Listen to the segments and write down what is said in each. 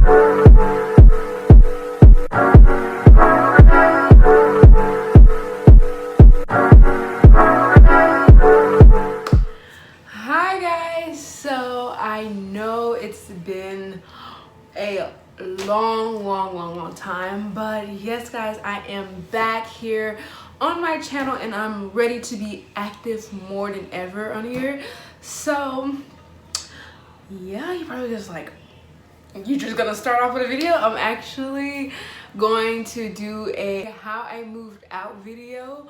Hi guys, so I know it's been a long time, but yes guys, I am back here on my channel and I'm ready to be active more than ever on here. So yeah, you probably just like, you're just gonna start off with a video. I'm actually going to do a how I moved out video.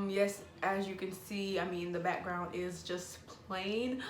Yes, as you can see, I mean the background is just plain,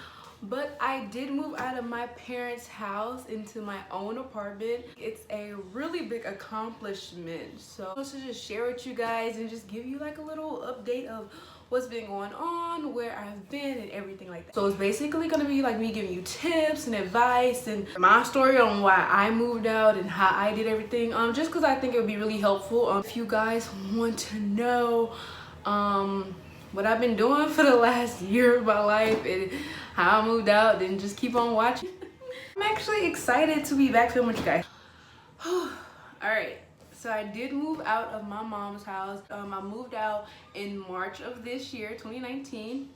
but I did move out of my parents' house into my own apartment. It's a really big accomplishment, so I want to just share with you guys and just give you like a little update of what's been going on, where I've been, and everything like that. So it's basically gonna be like me giving you tips and advice and my story on why I moved out and how I did everything, just because I think it would be really helpful. If you guys want to know what I've been doing for the last year of my life and how I moved out, then just keep on watching. I'm actually excited to be back filming with you guys. All right. So I did move out of my mom's house. I moved out in March of this year, 2019.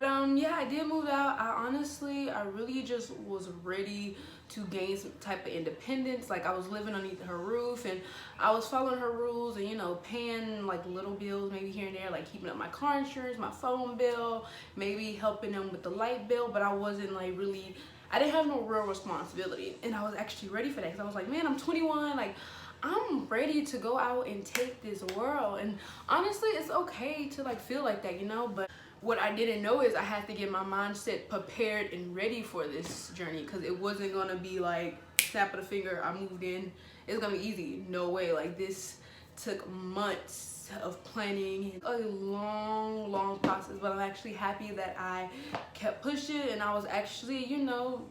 Yeah, I did move out. I really just was ready to gain some type of independence. Like I was living underneath her roof and I was following her rules and, you know, paying like little bills maybe here and there, like keeping up my car insurance, my phone bill, maybe helping them with the light bill, but I wasn't like really, I didn't have no real responsibility. And I was actually ready for that because I was like, man, I'm 21, like I'm ready to go out and take this world. And honestly, it's okay to like feel like that, you know, but what I didn't know is I had to get my mindset prepared and ready for this journey, because it wasn't gonna be like snap of the finger, I moved in, it's gonna be easy. No way. Like this took months of planning, a long process, but I'm actually happy that I kept pushing and I was actually, you know,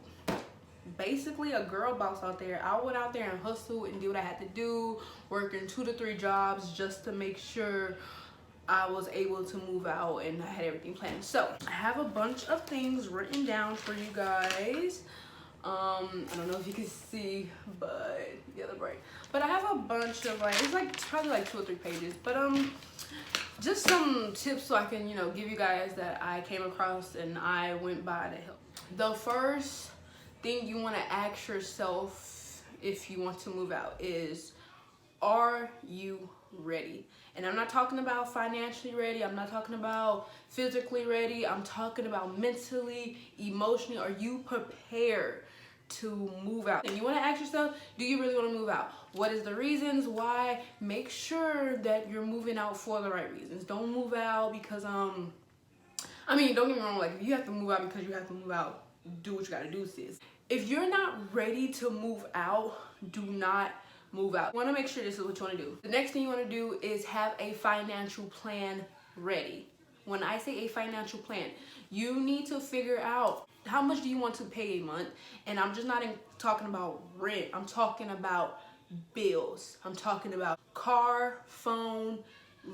basically a girl boss out there. I went out there and hustled and did what I had to do, working 2 to 3 jobs just to make sure I was able to move out and I had everything planned. So I have a bunch of things written down for you guys. I don't know if you can see, but yeah, they're bright. But I have a bunch of like, it's like probably like 2 or 3 pages, but just some tips so I can, you know, give you guys that I came across and I went by to help. The first thing you want to ask yourself if you want to move out is, are you ready? And I'm not talking about financially ready, I'm not talking about physically ready, I'm talking about mentally, emotionally. Are you prepared to move out? And you want to ask yourself, do you really want to move out? What is the reasons why? Make sure that you're moving out for the right reasons. Don't move out because I mean, don't get me wrong, like if you have to move out because you have to move out, do what you gotta do, sis. If you're not ready to move out, do not move out. You want to make sure this is what you want to do. The next thing you want to do is have a financial plan ready. When I say a financial plan, you need to figure out how much do you want to pay a month. And I'm just not talking about rent. I'm talking about bills. I'm talking about car, phone,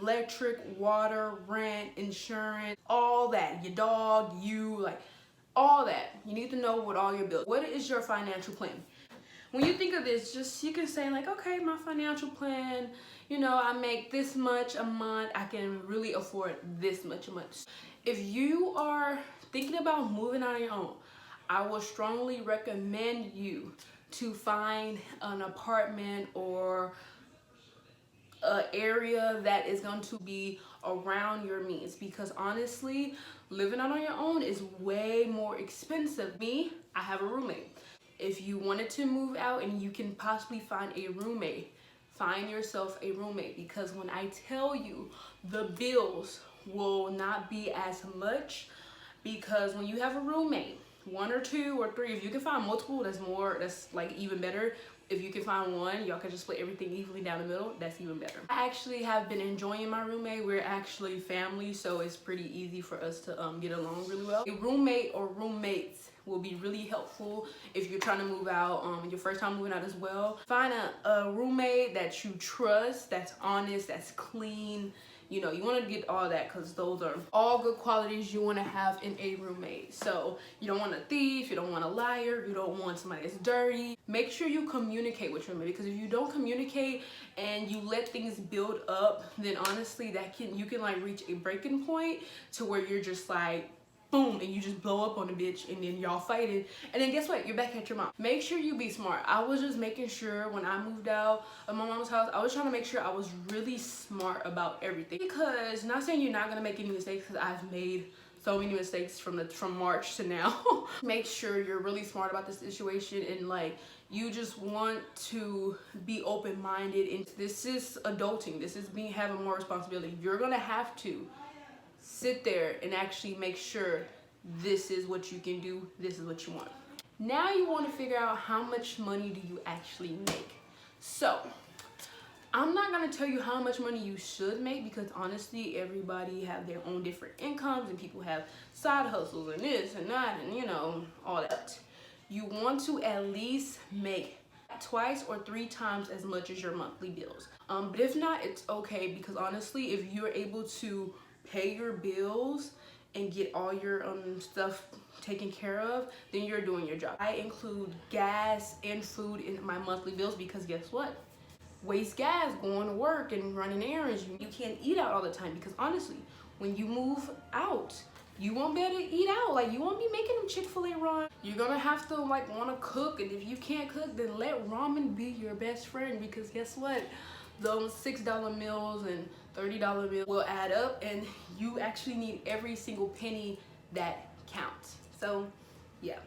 electric, water, rent, insurance, all that. Your dog, you, like all that. You need to know what all your bills. What is your financial plan? When you think of this, just you can say like, okay, my financial plan, you know, I make this much a month, I can really afford this much a month. If you are thinking about moving out on your own, I would strongly recommend you to find an apartment or an area that is going to be around your means, because honestly, living out on your own is way more expensive. Me, I have a roommate. If you wanted to move out and you can possibly find a roommate, find yourself a roommate, because when I tell you, the bills will not be as much, because when you have a roommate, 1 or 2 or 3, if you can find multiple, that's like even better. If you can find one, y'all can just split everything evenly down the middle, that's even better. I actually have been enjoying my roommate. We're actually family, so it's pretty easy for us to get along really well. A roommate or roommates will be really helpful if you're trying to move out, your first time moving out as well. Find a roommate that you trust, that's honest, that's clean, You know, you want to get all that because those are all good qualities you want to have in a roommate. So you don't want a thief, you don't want a liar, you don't want somebody that's dirty. Make sure you communicate with your roommate, because if you don't communicate and you let things build up, then honestly you can like reach a breaking point to where you're just like boom, and you just blow up on the bitch, and then y'all fighting, and then guess what, you're back at your mom. Make sure you be smart. I was just making sure when I moved out of my mom's house, I was trying to make sure I was really smart about everything, because not saying you're not gonna make any mistakes, because I've made so many mistakes from March to now. Make sure you're really smart about this situation, and like you just want to be open-minded, and this is adulting, this is having more responsibility. You're gonna have to sit there and actually make sure this is what you can do, this is what you want. Now you want to figure out how much money do you actually make. So I'm not going to tell you how much money you should make, because honestly everybody have their own different incomes, and people have side hustles and this and that, and you know, all that. You want to at least make twice or 3 times as much as your monthly bills. But if not, it's okay, because honestly if you're able to pay your bills and get all your stuff taken care of, then you're doing your job. I include gas and food in my monthly bills, because guess what? Waste gas going to work and running errands. You can't eat out all the time, because honestly, when you move out, you won't be able to eat out. Like, you won't be making them Chick-fil-A run. You're gonna have to like want to cook, and if you can't cook, then let ramen be your best friend, because guess what? Those $6 meals and $30 meals will add up, and you actually need every single penny that counts. So yeah,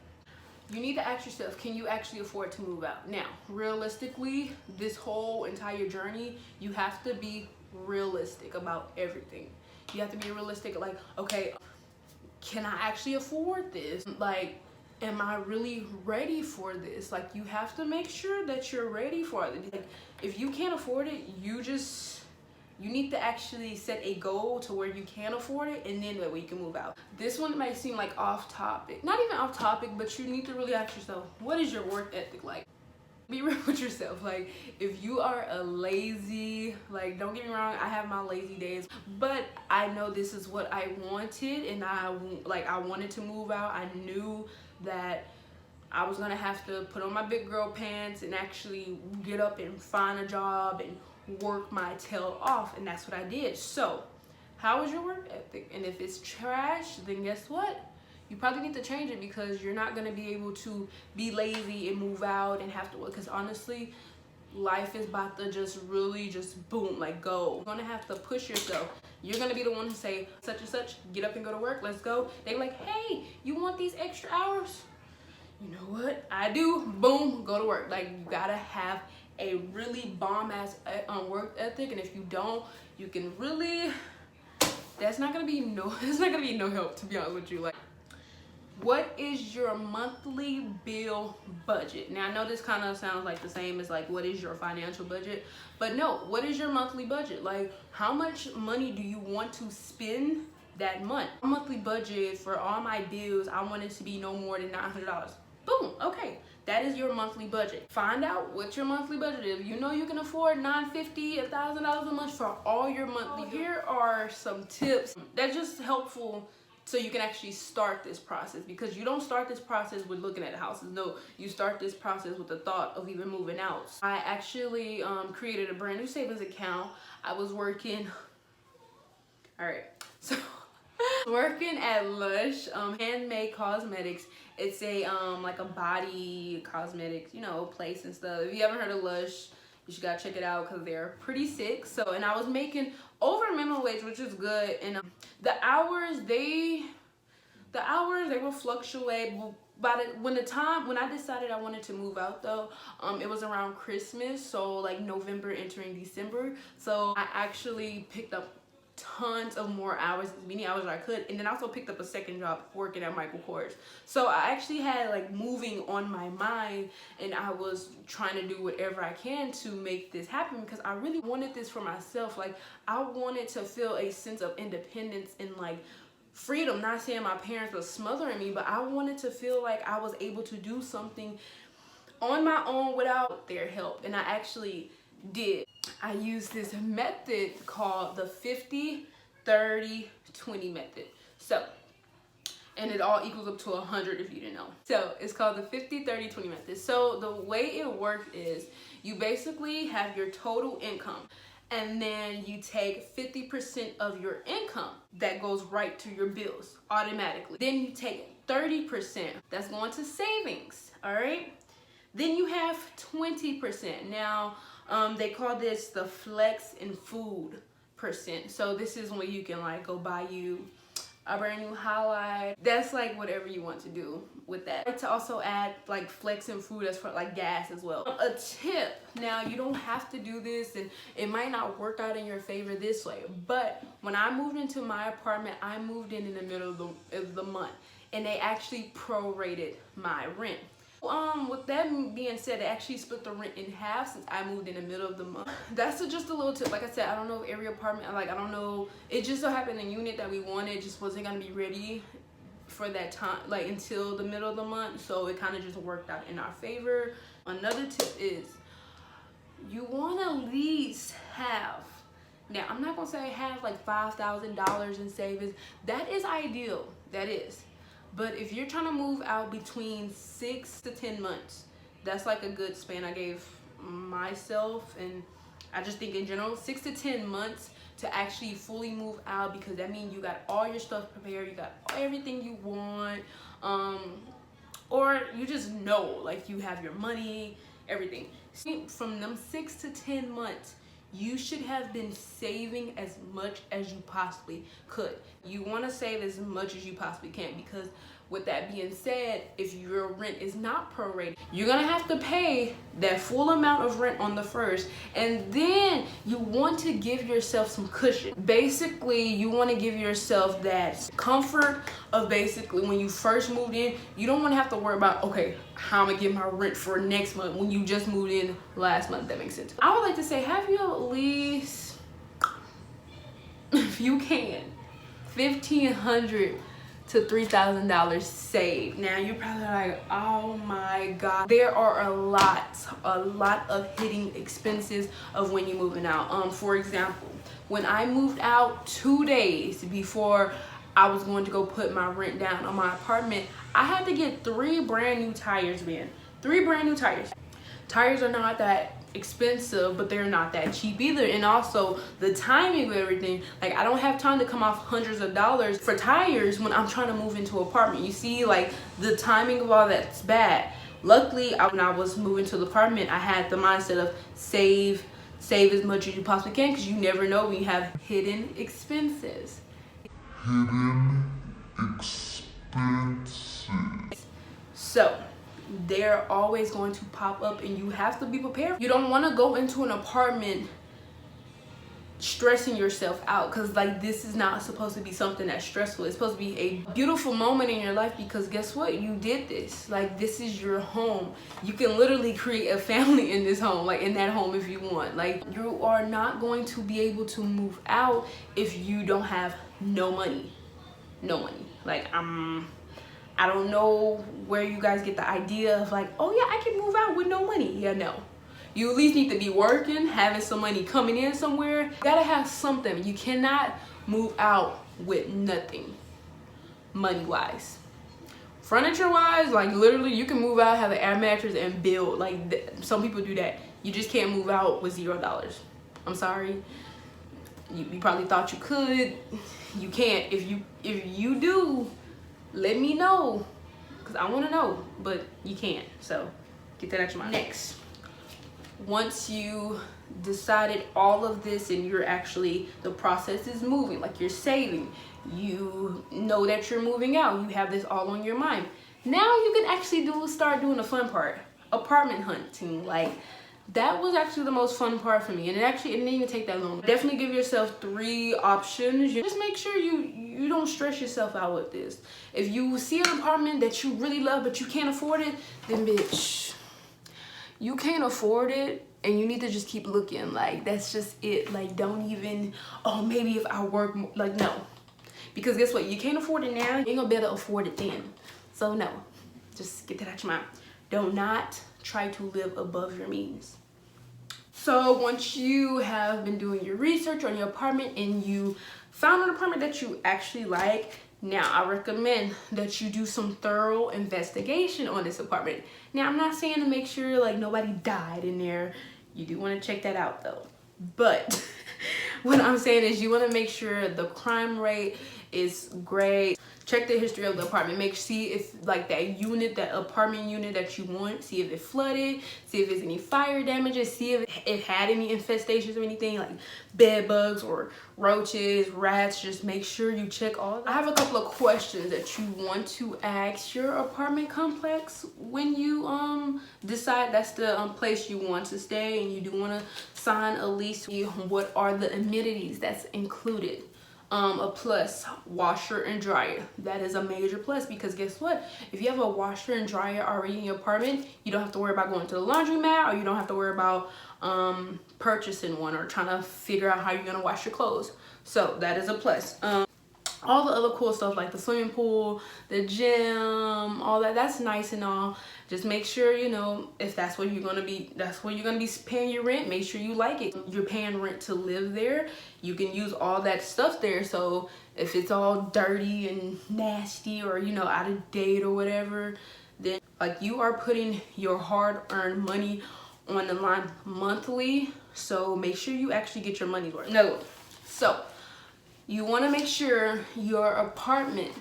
you need to ask yourself, can you actually afford to move out? Now realistically, this whole entire journey, you have to be realistic about everything. You have to be realistic, like, okay, can I actually afford this? Like, am I really ready for this? Like, you have to make sure that you're ready for it. Like, if you can't afford it, you need to actually set a goal to where you can afford it, and then that way you can move out. This one might seem like off topic. Not even off topic, but you need to really ask yourself, what is your work ethic like? Be real with yourself. Like, if you are a lazy, like, don't get me wrong, I have my lazy days, but I know this is what I wanted, and I wanted to move out. I knew that I was gonna have to put on my big girl pants and actually get up and find a job and work my tail off, and that's what I did. So how is your work ethic? And if it's trash, then guess what? You probably need to change it, because you're not gonna be able to be lazy and move out and have to work, because honestly life is about to just really just boom, like go. You're gonna have to push yourself. You're gonna be the one to say such and such, get up and go to work, let's go. They're like, hey, you want these extra hours? You know what? I do. Boom, go to work. Like, you gotta have a really bomb ass work ethic, and if you don't, you can really, that's not gonna be no help, to be honest with you. Like, what is your monthly bill budget? Now I know this kind of sounds like the same as like what is your financial budget, but no, what is your monthly budget? Like, how much money do you want to spend that month? My monthly budget for all my bills, I want it to be no more than $900. Boom, okay, that is your monthly budget. Find out what your monthly budget is. You know you can afford $950, $1,000 a month for all your monthly. Here are some tips that's just helpful so you can actually start this process, because you don't start this process with looking at houses. No, you start this process with the thought of even moving out. I actually created a brand new savings account. I was working, all right, so working at Lush Handmade Cosmetics. It's a like a body cosmetics, you know, place and stuff. If you haven't heard of Lush, you should gotta check it out, because they're pretty sick. So, and I was making over minimum wage, which is good, and the hours they will fluctuate. But when I decided I wanted to move out though, it was around Christmas, so like November entering December. So I actually picked up tons of more hours, as many hours as I could, and then I also picked up a second job working at Michael Kors. So I actually had like moving on my mind, and I was trying to do whatever I can to make this happen, because I really wanted this for myself. Like, I wanted to feel a sense of independence and like freedom. Not saying my parents were smothering me, but I wanted to feel like I was able to do something on my own without their help. And I actually did. I used this method called the 50-30-20 method. So, and it all equals up to 100 if you didn't know. So it's called the 50-30-20 method. So the way it works is you basically have your total income, and then you take 50% of your income that goes right to your bills automatically. Then you take 30% that's going to savings, all right? Then you have 20%. Now, they call this the flex and food percent. So this is when you can like go buy you a brand new highlight. That's like whatever you want to do with that. I like to also add like flex and food as for like gas as well. A tip, now you don't have to do this and it might not work out in your favor this way, but when I moved into my apartment, I moved in the middle of the month, and they actually prorated my rent. With that being said, they actually split the rent in half since I moved in the middle of the month. That's just a little tip. Like I said, I don't know if every apartment, like I don't know, it just so happened the unit that we wanted just wasn't gonna be ready for that time, like until the middle of the month, so it kind of just worked out in our favor. Another tip is you want to at least have, now I'm not gonna say have like $5,000 in savings. That is ideal, that is. But if you're trying to move out between 6 to 10 months, that's like a good span I gave myself, and I just think in general 6 to 10 months to actually fully move out, because that means you got all your stuff prepared, you got everything you want, or you just know like you have your money, everything. From them 6 to 10 months, you should have been saving as much as you possibly could. You want to save as much as you possibly can, because with that being said, if your rent is not prorated, you're gonna have to pay that full amount of rent on the first, and then you want to give yourself some cushion. Basically, you want to give yourself that comfort of basically when you first moved in, you don't want to have to worry about, okay, how am I gonna get my rent for next month when you just moved in last month. That makes sense. I would like to say, have you at least, if you can, $1,500 to $3,000 saved. Now you're probably like, oh my god, there are a lot of hidden expenses of when you're moving out. For example, when I moved out 2 days before I was going to go put my rent down on my apartment, I had to get 3 brand new tires, man. 3 brand new tires. Tires are not that expensive, but they're not that cheap either. And also the timing of everything, like I don't have time to come off hundreds of dollars for tires when I'm trying to move into an apartment. You see, like the timing of all that's bad. Luckily, when I was moving to the apartment, I had the mindset of save as much as you possibly can, because you never know when you have hidden expenses. So they're always going to pop up, and you have to be prepared. You don't want to go into an apartment stressing yourself out, because like this is not supposed to be something that's stressful. It's supposed to be a beautiful moment in your life, because guess what, you did this. Like this is your home. You can literally create a family in this home, like in that home if you want. Like you are not going to be able to move out if you don't have no money. Like I don't know where you guys get the idea of like, oh yeah, I can move out with no money. Yeah, no. You at least need to be working, having some money coming in somewhere. You gotta have something. You cannot move out with nothing, money-wise. Furniture-wise, like literally you can move out, have an air mattress, and build. Like some people do that. You just can't move out with $0. I'm sorry. You probably thought you could. You can't. If you do, let me know, because I want to know, but you can't. So get that out your mind. Next, once you decided all of this and you're actually, the process is moving, like you're saving, you know that you're moving out, you have this all on your mind. Now you can actually start doing the fun part, apartment hunting. Like that was actually the most fun part for me, and it didn't even take that long. Definitely give yourself 3 options. Just make sure you don't stress yourself out with this. If you see an apartment that you really love but you can't afford it, then bitch, you can't afford it, and you need to just keep looking. Like that's just it. Like don't even, oh maybe if I work more. Like no, because guess what, you can't afford it now, you ain't gonna be able to afford it then. So no, just get that out your mind. Do not try to live above your means. So once you have been doing your research on your apartment and you found an apartment that you actually like, now I recommend that you do some thorough investigation on this apartment. Now I'm not saying to make sure like nobody died in there. You do want to check that out though. But what I'm saying is you want to make sure the crime rate is great. Check the history of the apartment. See if like that unit, that apartment unit that you want, see if it flooded, see if there's any fire damages, see if it had any infestations or anything like bed bugs or roaches, rats. Just make sure you check all that. I have a couple of questions that you want to ask your apartment complex when you decide that's the place you want to stay and you do want to sign a lease. What are the amenities that's included? A plus, washer and dryer. That is a major plus because guess what? If you have a washer and dryer already in your apartment, you don't have to worry about going to the laundromat, or you don't have to worry about purchasing one or trying to figure out how you're gonna wash your clothes. So that is a plus. All the other cool stuff like the swimming pool, the gym, all that, that's nice and all. Just make sure, you know, if that's where you're gonna be, that's where you're gonna be paying your rent, make sure you like it. You're paying rent to live there. You can use all that stuff there. So if it's all dirty and nasty or, you know, out of date or whatever, then like you are putting your hard-earned money on the line monthly. So make sure you actually get your money's worth. No, so you want to make sure your apartment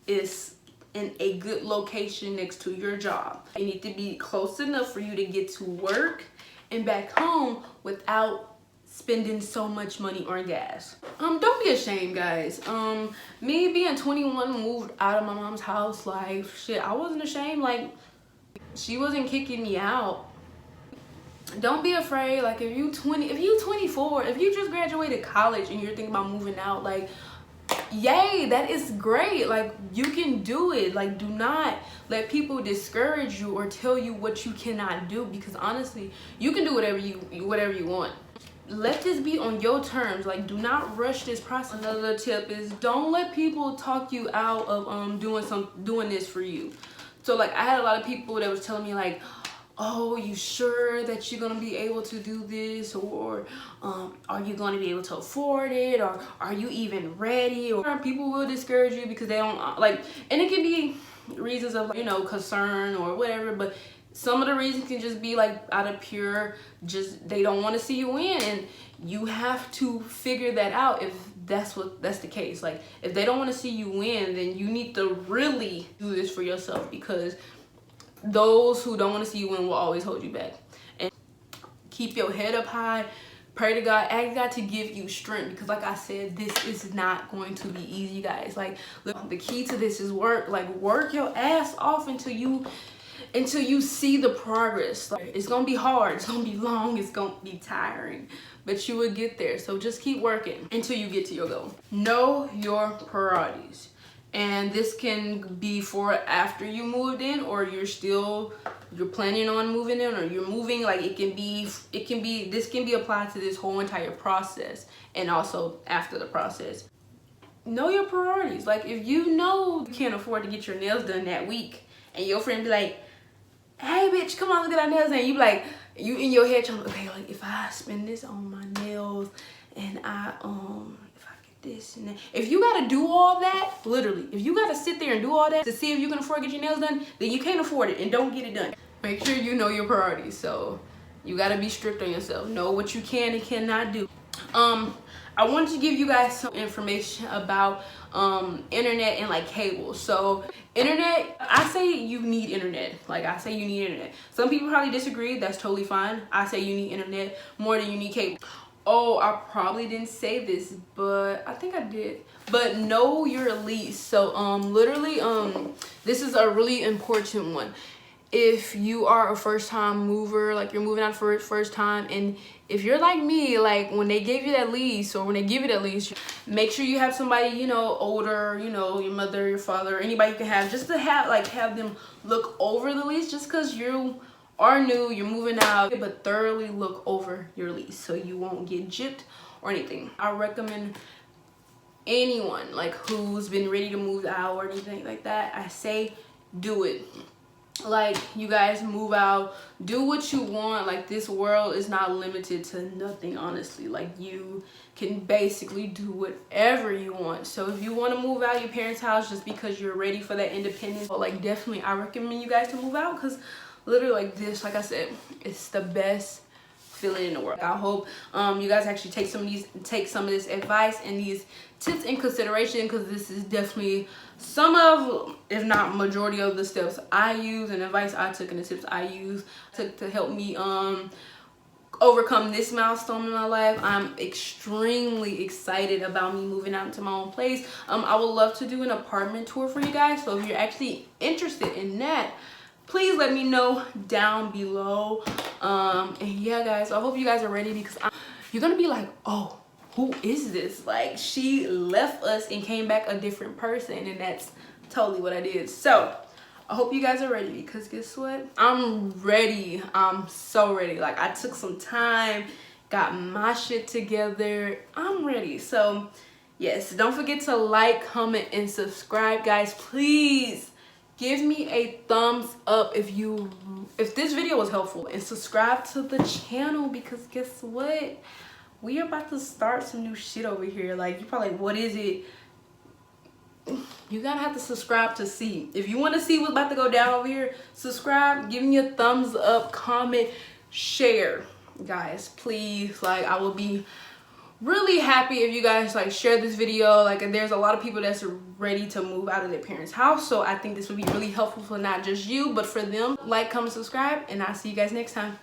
is in a good location next to your job. You need to be close enough for you to get to work and back home without spending so much money on gas. Don't be ashamed, guys. Me being 21, moved out of my mom's house, like shit, I wasn't ashamed. Like she wasn't kicking me out. Don't be afraid. Like if you 24, if you just graduated college and you're thinking about moving out, like yay, that is great. Like you can do it. Like do not let people discourage you or tell you what you cannot do, because honestly you can do whatever you want. Let this be on your terms. Like do not rush this process. Another tip is don't let people talk you out of doing this for you. So like I had a lot of people that was telling me like, oh, you sure that you're gonna be able to do this, or are you gonna be able to afford it, or are you even ready? Or people will discourage you because they don't like, and it can be reasons of, you know, concern or whatever, but some of the reasons can just be like out of pure just they don't want to see you win, and you have to figure that out if that's the case. Like if they don't want to see you win, then you need to really do this for yourself, because those who don't want to see you win will always hold you back. And keep your head up high, pray to God, ask God to give you strength, because like I said, this is not going to be easy, guys. Like look, the key to this is work. Like work your ass off until you see the progress. Like it's gonna be hard, it's gonna be long, it's gonna be tiring, but you will get there. So just keep working until you get to your goal. Know your priorities. And this can be for after you moved in, or you're planning on moving in, or you're moving. Like this can be applied to this whole entire process, and also after the process. Know your priorities. Like if you know you can't afford to get your nails done that week, and your friend be like, hey bitch, come on, look at our nails, and you be like, you in your head trying, okay, like if I spend this on my nails and this and that. If you gotta do all that, literally, if you gotta sit there and do all that to see if you can afford to get your nails done, then you can't afford it and don't get it done. Make sure you know your priorities. So you gotta be strict on yourself. Know what you can and cannot do. I wanted to give you guys some information about internet and like cable. So internet, I say you need internet. Like I say you need internet. Some people probably disagree. That's totally fine. I say you need internet more than you need cable. Oh, I probably didn't say this, but I think I did. But know your lease. So literally this is a really important one. If you are a first-time mover, like you're moving out for first time, and if you're like me, like when they gave you that lease, or when they give you that lease, make sure you have somebody, you know, older, you know, your mother, your father, anybody you can have, just to have them look over the lease, just because you are new, you're moving out, but thoroughly look over your lease so you won't get gypped or anything. I recommend anyone like who's been ready to move out or anything like that, I say do it. like you guys move out, do what you want. Like this world is not limited to nothing, honestly. Like you can basically do whatever you want. So if you want to move out your parents' house just because you're ready for that independence, but like definitely I recommend you guys to move out, because literally like this, like I said, it's the best feeling in the world. I hope you guys actually take some of this advice and these tips in consideration, because this is definitely some of, if not majority of the steps I use and advice I took and the tips I use to help me overcome this milestone in my life. I'm extremely excited about me moving out into my own place. I would love to do an apartment tour for you guys, so if you're actually interested in that, please let me know down below. And yeah guys, I hope you guys are ready, because you're gonna be like, oh, who is this? Like, she left us and came back a different person, and that's totally what I did. So I hope you guys are ready, because guess what? I'm ready. I'm so ready. Like, I took some time, got my shit together. I'm ready. So yes, don't forget to like, comment, and subscribe, guys. Please give me a thumbs up if this video was helpful, and subscribe to the channel, because guess what? We are about to start some new shit over here. Like, you're probably like, what is it? You gotta have to subscribe to see. If you want to see what's about to go down over here, subscribe, give me a thumbs up, comment, share, guys, please. Like, I will be really happy if you guys like share this video. Like, and there's a lot of people that's ready to move out of their parents' house, so I think this would be really helpful for not just you but for them. Like, comment, subscribe, and I'll see you guys next time.